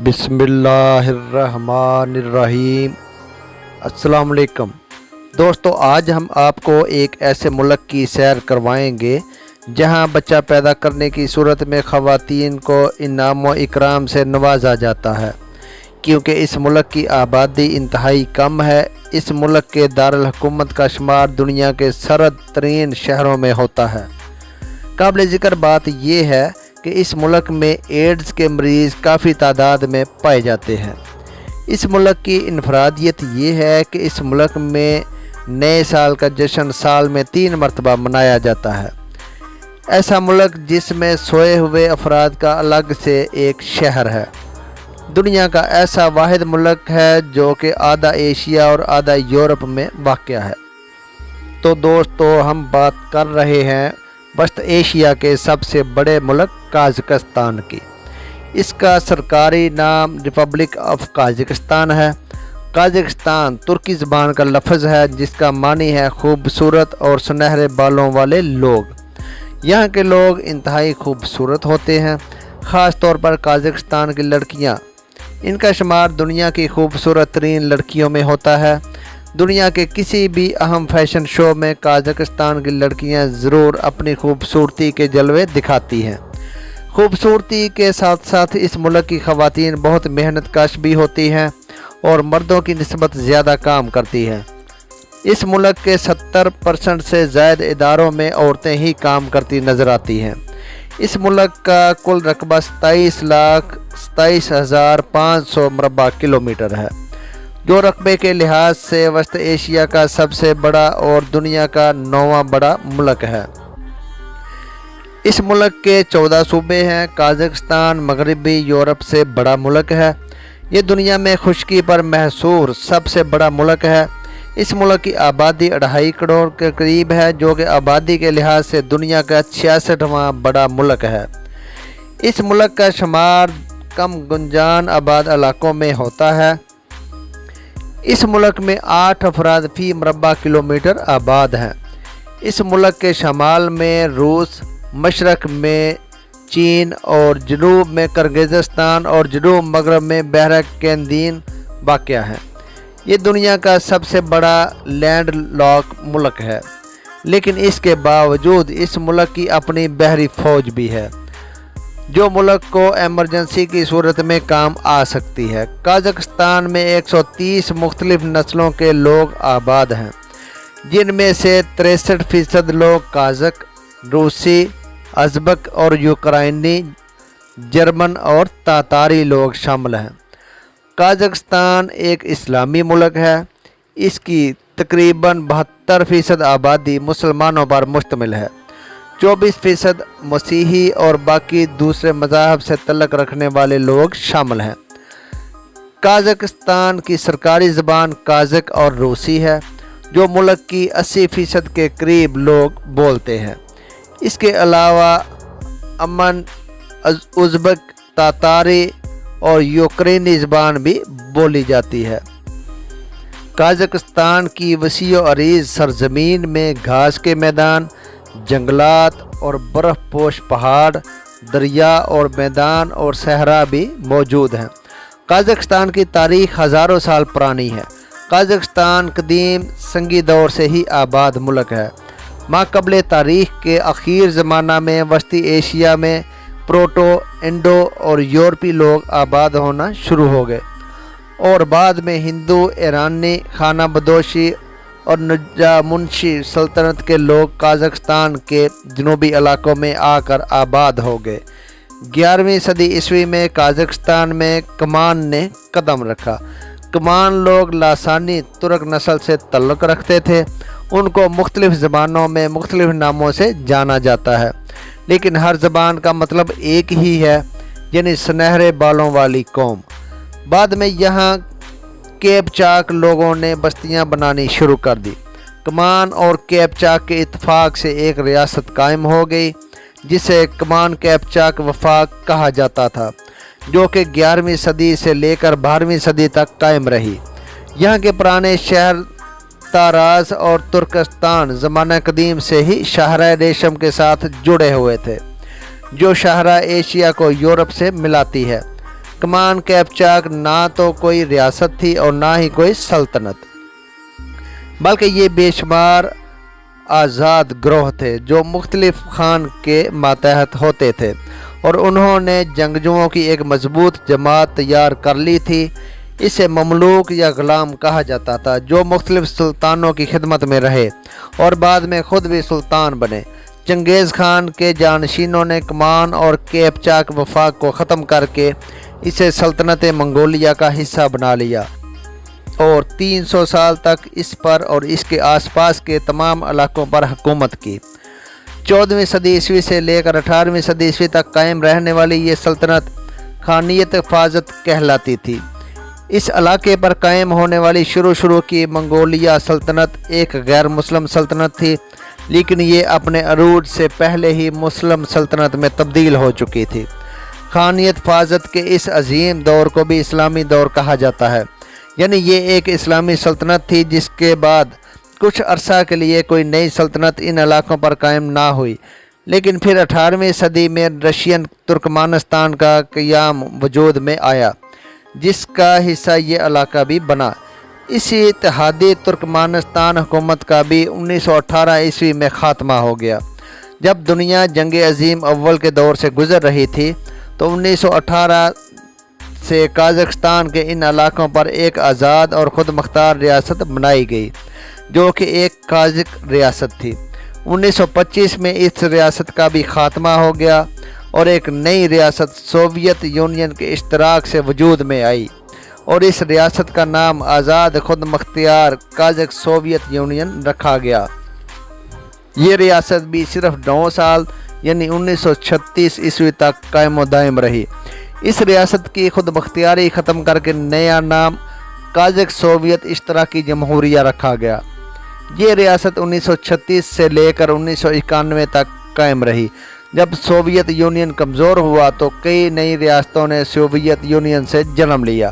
بسم اللہ الرحمن الرحیم۔ السلام علیکم دوستو، آج ہم آپ کو ایک ایسے ملک کی سیر کروائیں گے جہاں بچہ پیدا کرنے کی صورت میں خواتین کو انعام و اکرام سے نوازا جاتا ہے، کیونکہ اس ملک کی آبادی انتہائی کم ہے۔ اس ملک کے دارالحکومت کا شمار دنیا کے سرد ترین شہروں میں ہوتا ہے۔ قابل ذکر بات یہ ہے کہ اس ملک میں ایڈز کے مریض کافی تعداد میں پائے جاتے ہیں۔ اس ملک کی انفرادیت یہ ہے کہ اس ملک میں نئے سال کا جشن سال میں 3 مرتبہ منایا جاتا ہے۔ ایسا ملک جس میں سوئے ہوئے افراد کا الگ سے ایک شہر ہے۔ دنیا کا ایسا واحد ملک ہے جو کہ آدھا ایشیا اور آدھا یورپ میں واقع ہے۔ تو دوستو، ہم بات کر رہے ہیں وسط ایشیا کے سب سے بڑے ملک قازقستان کی۔ اس کا سرکاری نام ریپبلک آف قازقستان ہے۔ قازقستان ترکی زبان کا لفظ ہے جس کا معنی ہے خوبصورت اور سنہرے بالوں والے لوگ۔ یہاں کے لوگ انتہائی خوبصورت ہوتے ہیں، خاص طور پر قازقستان کی لڑکیاں۔ ان کا شمار دنیا کی خوبصورت ترین لڑکیوں میں ہوتا ہے۔ دنیا کے کسی بھی اہم فیشن شو میں قازقستان کی لڑکیاں ضرور اپنی خوبصورتی کے جلوے دکھاتی ہیں۔ خوبصورتی کے ساتھ ساتھ اس ملک کی خواتین بہت محنت کش بھی ہوتی ہیں اور مردوں کی نسبت زیادہ کام کرتی ہیں۔ اس ملک کے 70% سے زائد اداروں میں عورتیں ہی کام کرتی نظر آتی ہیں۔ اس ملک کا کل رقبہ 27,27,500 مربع کلومیٹر ہے، جو رقبے کے لحاظ سے وسط ایشیا کا سب سے بڑا اور دنیا کا 9واں بڑا ملک ہے۔ اس ملک کے 14 صوبے ہیں۔ قازقستان مغربی یورپ سے بڑا ملک ہے۔ یہ دنیا میں خشکی پر محصور سب سے بڑا ملک ہے۔ اس ملک کی آبادی 2.5 کروڑ کے قریب ہے، جو کہ آبادی کے لحاظ سے دنیا کا 66واں بڑا ملک ہے۔ اس ملک کا شمار کم گنجان آباد علاقوں میں ہوتا ہے۔ اس ملک میں 8 افراد فی مربع کلومیٹر آباد ہیں۔ اس ملک کے شمال میں روس، مشرق میں چین اور جنوب میں کرغزستان اور جنوب مغرب میں بحیرہ کیندین واقع ہیں۔ یہ دنیا کا سب سے بڑا لینڈ لاک ملک ہے، لیکن اس کے باوجود اس ملک کی اپنی بحری فوج بھی ہے، جو ملک کو ایمرجنسی کی صورت میں کام آ سکتی ہے۔ قازقستان میں 130 مختلف نسلوں کے لوگ آباد ہیں، جن میں سے 63% لوگ قازق، روسی، ازبک اور یوکرائنی، جرمن اور تاتاری لوگ شامل ہیں۔ قازقستان ایک اسلامی ملک ہے۔ اس کی تقریباً 72% آبادی مسلمانوں پر مشتمل ہے۔ 24% مسیحی اور باقی دوسرے مذاہب سے تعلق رکھنے والے لوگ شامل ہیں۔ قازقستان کی سرکاری زبان قازق اور روسی ہے، جو ملک کی 80% کے قریب لوگ بولتے ہیں۔ اس کے علاوہ امن، ازبک، تاتاری اور یوکرینی زبان بھی بولی جاتی ہے۔ قازقستان کی وسیع و عریض سرزمین میں گھاس کے میدان، جنگلات اور برف پوش پہاڑ، دریا اور میدان اور صحرا بھی موجود ہیں۔ قازقستان کی تاریخ ہزاروں سال پرانی ہے۔ قازقستان قدیم سنگی دور سے ہی آباد ملک ہے۔ ماقبل تاریخ کے اخیر زمانہ میں وسطی ایشیا میں پروٹو انڈو اور یورپی لوگ آباد ہونا شروع ہو گئے، اور بعد میں ہندو، ایرانی، خانہ بدوشی اور نجامنشی سلطنت کے لوگ قازقستان کے جنوبی علاقوں میں آ کر آباد ہو گئے۔ 11ویں صدی عیسوی میں قازقستان میں کمان نے قدم رکھا۔ کمان لوگ لاسانی ترک نسل سے تعلق رکھتے تھے۔ ان کو مختلف زبانوں میں مختلف ناموں سے جانا جاتا ہے، لیکن ہر زبان کا مطلب ایک ہی ہے، یعنی سنہرے بالوں والی قوم۔ بعد میں یہاں کیپ چاک لوگوں نے بستیاں بنانی شروع کر دی۔ کمان اور کیپ چاک کے اتفاق سے ایک ریاست قائم ہو گئی، جسے کمان کیپ چاک وفاق کہا جاتا تھا، جو کہ 11ویں صدی سے لے کر 12ویں صدی تک قائم رہی۔ یہاں کے پرانے شہر تاراز اور ترکستان زمانہ قدیم سے ہی شاہراہ ریشم کے ساتھ جڑے ہوئے تھے، جو شاہراہ ایشیا کو یورپ سے ملاتی ہے۔ کمان قیپچاک نہ تو کوئی ریاست تھی اور نہ ہی کوئی سلطنت، بلکہ یہ بے شمار آزاد گروہ تھے جو مختلف خان کے ماتحت ہوتے تھے، اور انہوں نے جنگجوؤں کی ایک مضبوط جماعت تیار کر لی تھی۔ اسے مملوک یا غلام کہا جاتا تھا، جو مختلف سلطانوں کی خدمت میں رہے اور بعد میں خود بھی سلطان بنے۔ چنگیز خان کے جانشینوں نے کمان اور قیپچاک وفاق کو ختم کر کے اسے سلطنت منگولیہ کا حصہ بنا لیا اور 300 سال تک اس پر اور اس کے آس پاس کے تمام علاقوں پر حکومت کی۔ 14ویں صدی عیسوی سے لے کر 18ویں صدی عیسوی تک قائم رہنے والی یہ سلطنت خانیت حفاظت کہلاتی تھی۔ اس علاقے پر قائم ہونے والی شروع کی منگولیہ سلطنت ایک غیر مسلم سلطنت تھی، لیکن یہ اپنے عروج سے پہلے ہی مسلم سلطنت میں تبدیل ہو چکی تھی۔ خانیت حفاظت کے اس عظیم دور کو بھی اسلامی دور کہا جاتا ہے، یعنی یہ ایک اسلامی سلطنت تھی جس کے بعد کچھ عرصہ کے لیے کوئی نئی سلطنت ان علاقوں پر قائم نہ ہوئی، لیکن پھر 18ویں صدی میں رشین ترکمانستان کا قیام وجود میں آیا، جس کا حصہ یہ علاقہ بھی بنا۔ اسی اتحادی ترکمانستان حکومت کا بھی 1918 عیسوی میں خاتمہ ہو گیا۔ جب دنیا جنگ عظیم اول کے دور سے گزر رہی تھی تو 1918 سے قازقستان کے ان علاقوں پر ایک آزاد اور خود مختار ریاست بنائی گئی، جو کہ ایک قازق ریاست تھی۔ 1925 میں اس ریاست کا بھی خاتمہ ہو گیا اور ایک نئی ریاست سوویت یونین کے اشتراک سے وجود میں آئی، اور اس ریاست کا نام آزاد خود مختار قازق سوویت یونین رکھا گیا۔ یہ ریاست بھی صرف 9 سال یعنی 1936 عیسوی تک قائم و دائم رہی۔ اس ریاست کی خود مختاری ختم کر کے نیا نام قازق سوویت اشتراکی جمہوریہ رکھا گیا۔ یہ ریاست 1936 سے لے کر 1991 تک قائم رہی۔ جب سوویت یونین کمزور ہوا تو کئی نئی ریاستوں نے سوویت یونین سے جنم لیا،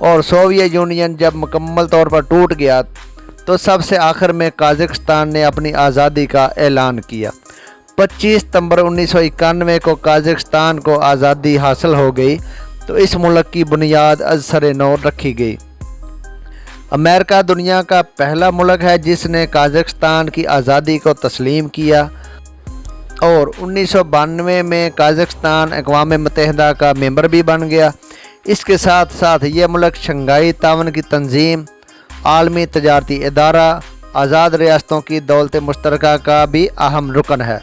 اور سوویت یونین جب مکمل طور پر ٹوٹ گیا تو سب سے آخر میں قازقستان نے اپنی آزادی کا اعلان کیا۔ 25 ستمبر 1991 کو قازقستان کو آزادی حاصل ہو گئی تو اس ملک کی بنیاد از سر نو رکھی گئی۔ امریکہ دنیا کا پہلا ملک ہے جس نے قازقستان کی آزادی کو تسلیم کیا، اور 1992 میں قازقستان اقوام متحدہ کا ممبر بھی بن گیا۔ اس کے ساتھ ساتھ یہ ملک شنگھائی تعاون کی تنظیم، عالمی تجارتی ادارہ، آزاد ریاستوں کی دولت مشترکہ کا بھی اہم رکن ہے۔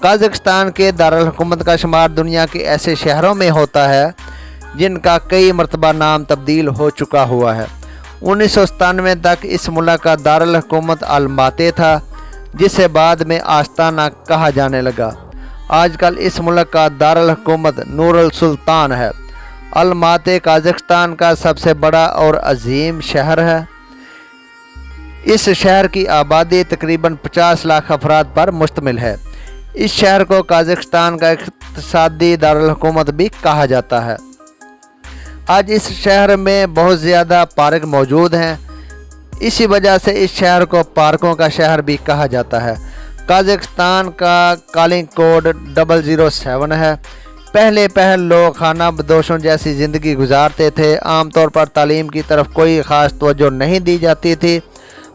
قازقستان کے دارالحکومت کا شمار دنیا کے ایسے شہروں میں ہوتا ہے جن کا کئی مرتبہ نام تبدیل ہو چکا ہوا ہے۔ 1997 تک اس ملک کا دارالحکومت الماتے تھا، جسے بعد میں آستانہ کہا جانے لگا۔ آج کل اس ملک کا دارالحکومت نور السلطان ہے۔ الماتے قازقستان کا سب سے بڑا اور عظیم شہر ہے۔ اس شہر کی آبادی تقریباً 50 لاکھ افراد پر مشتمل ہے۔ اس شہر کو قازقستان کا اقتصادی دارالحکومت بھی کہا جاتا ہے۔ آج اس شہر میں بہت زیادہ پارک موجود ہیں، اسی وجہ سے اس شہر کو پارکوں کا شہر بھی کہا جاتا ہے۔ قازقستان کا کالنگ کوڈ 007 ہے۔ پہلے لوگ خانہ بدوشوں جیسی زندگی گزارتے تھے۔ عام طور پر تعلیم کی طرف کوئی خاص توجہ نہیں دی جاتی تھی،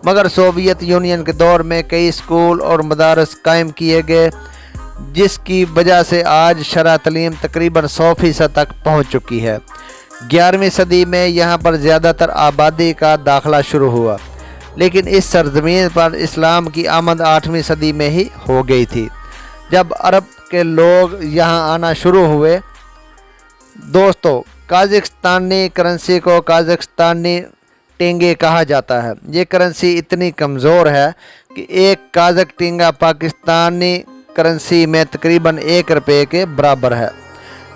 مگر سوویت یونین کے دور میں کئی اسکول اور مدارس قائم کیے گئے، جس کی وجہ سے آج شرح تعلیم تقریباً 100% تک پہنچ چکی ہے۔ 11ویں صدی میں یہاں پر زیادہ تر آبادی کا داخلہ شروع ہوا، لیکن اس سرزمین پر اسلام کی آمد 8ویں صدی میں ہی ہو گئی تھی، جب عرب کے لوگ یہاں آنا شروع ہوئے۔ دوستو، قازقستانی کرنسی کو قازقستانی ٹینگے کہا جاتا ہے۔ یہ کرنسی اتنی کمزور ہے کہ ایک قازق ٹینگا پاکستانی کرنسی میں تقریباً 1 روپے کے برابر ہے،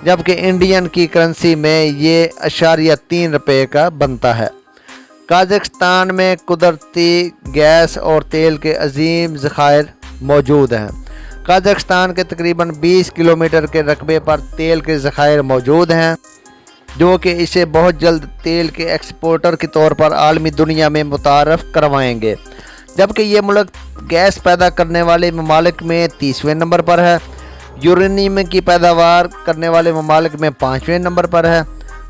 جبکہ انڈین کی کرنسی میں یہ 0.3 روپے کا بنتا ہے۔ قازقستان میں قدرتی گیس اور تیل کے عظیم ذخائر موجود ہیں۔ قازقستان کے تقریباً 20 کلومیٹر کے رقبے پر تیل کے ذخائر موجود ہیں، جو کہ اسے بہت جلد تیل کے ایکسپورٹر کے طور پر عالمی دنیا میں متعارف کروائیں گے، جبکہ یہ ملک گیس پیدا کرنے والے ممالک میں 30ویں نمبر پر ہے، یورینیم کی پیداوار کرنے والے ممالک میں 5ویں نمبر پر ہے۔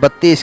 32